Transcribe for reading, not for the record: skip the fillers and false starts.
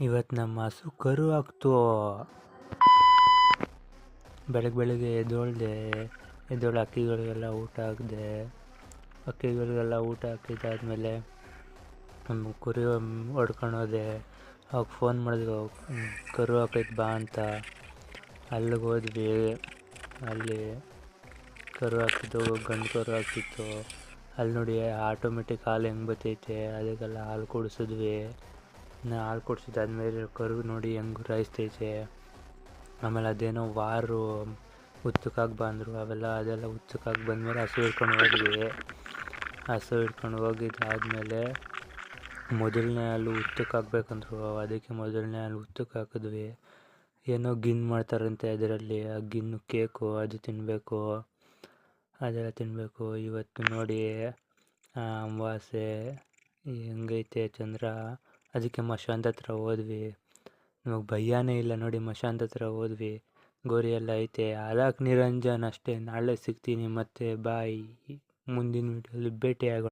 ಇವತ್ತು ನಮ್ಮ ಹಸು ಕರು ಹಾಕ್ತು. ಬೆಳಗ್ಗೆ ಎದ್ದೋಳು ಅಕ್ಕಿಗಳಿಗೆಲ್ಲ ಊಟ ಊಟ ಹಾಕಿದ್ದಾದ್ಮೇಲೆ ಕುರಿ ಹೊಡ್ಕೊಂಡು ಅವಾಗ ಫೋನ್ ಮಾಡಿದ್ರು, ಕರು ಹಾಕೈತೆ ಬಾ ಅಂತ. ಅಲ್ಲಿಗೆ ಹೋದ್ವಿ. ಅಲ್ಲಿ ಕರು ಹಾಕಿದ್ದು, ಗಂಡು ಕರು ಹಾಕಿತ್ತು. ಅಲ್ಲಿ ನೋಡಿ ಆಟೋಮೆಟಿಕ್ ಹಾಲು ಹೆಂಗೆ ಬರ್ತೈತೆ, ಅದಕ್ಕೆಲ್ಲ ಹಾಲು ಕುಡಿಸಿದ್ವಿ. ಹಾಲು ಕುಡಿಸಿದಾದ್ಮೇಲೆ ಕರು ನೋಡಿ ಹೆಂಗೆ ಗುರಾಯಿಸ್ತೈತೆ. ಆಮೇಲೆ ಅದೇನೋ ಉಚ್ಚಕ್ಕಾಗಿ ಬಂದರು, ಅದೆಲ್ಲ ಉಚ್ಚಕ್ಕಾಗಿ ಬಂದಮೇಲೆ ಹಸು ಹಿಡ್ಕೊಂಡು ಹೋಗಿದ್ದಾದ್ಮೇಲೆ ಮೊದಲನೇ ಹಾಲು ಉಚ್ಚಕ್ಕೆ ಹಾಕ್ಬೇಕಂದ್ರು. ಅದಕ್ಕೆ ಮೊದಲನೇ ಹಾಲು ಉಚ್ಚಕ್ಕೆ ಹಾಕಿದ್ವಿ. ಏನೋ ಗಿನ್ ಮಾಡ್ತಾರಂತೆ ಅದರಲ್ಲಿ, ಆ ಗಿನ್ನು ಕೇಕು ಅದು ತಿನ್ನಬೇಕು, ಅದೆಲ್ಲ ತಿನ್ನಬೇಕು. ಇವತ್ತು ನೋಡಿ ಅಮಾವಾಸ್ಯೆ ಹೆಂಗೈತೆ ಚಂದ್ರ, ಅದಕ್ಕೆ ಮಶಾಂತ ಹತ್ರ ಹೋದ್ವಿ. ನಮಗೆ ಭಯನೇ ಇಲ್ಲ ನೋಡಿ, ಮಶಾಂತ ಹತ್ರ ಹೋದ್ವಿ. ಗೋರಿ ಎಲ್ಲ ಐತೆ. ಅಲಾಕ್ ನಿರಂಜನ್ ಅಷ್ಟೇ. ನಾಳೆ ಸಿಗ್ತೀನಿ ಮತ್ತೆ. ಬಾಯ್. ಮುಂದಿನ ವೀಡಿಯೋಲಿ ಭೇಟಿಯಾಗೋಣ.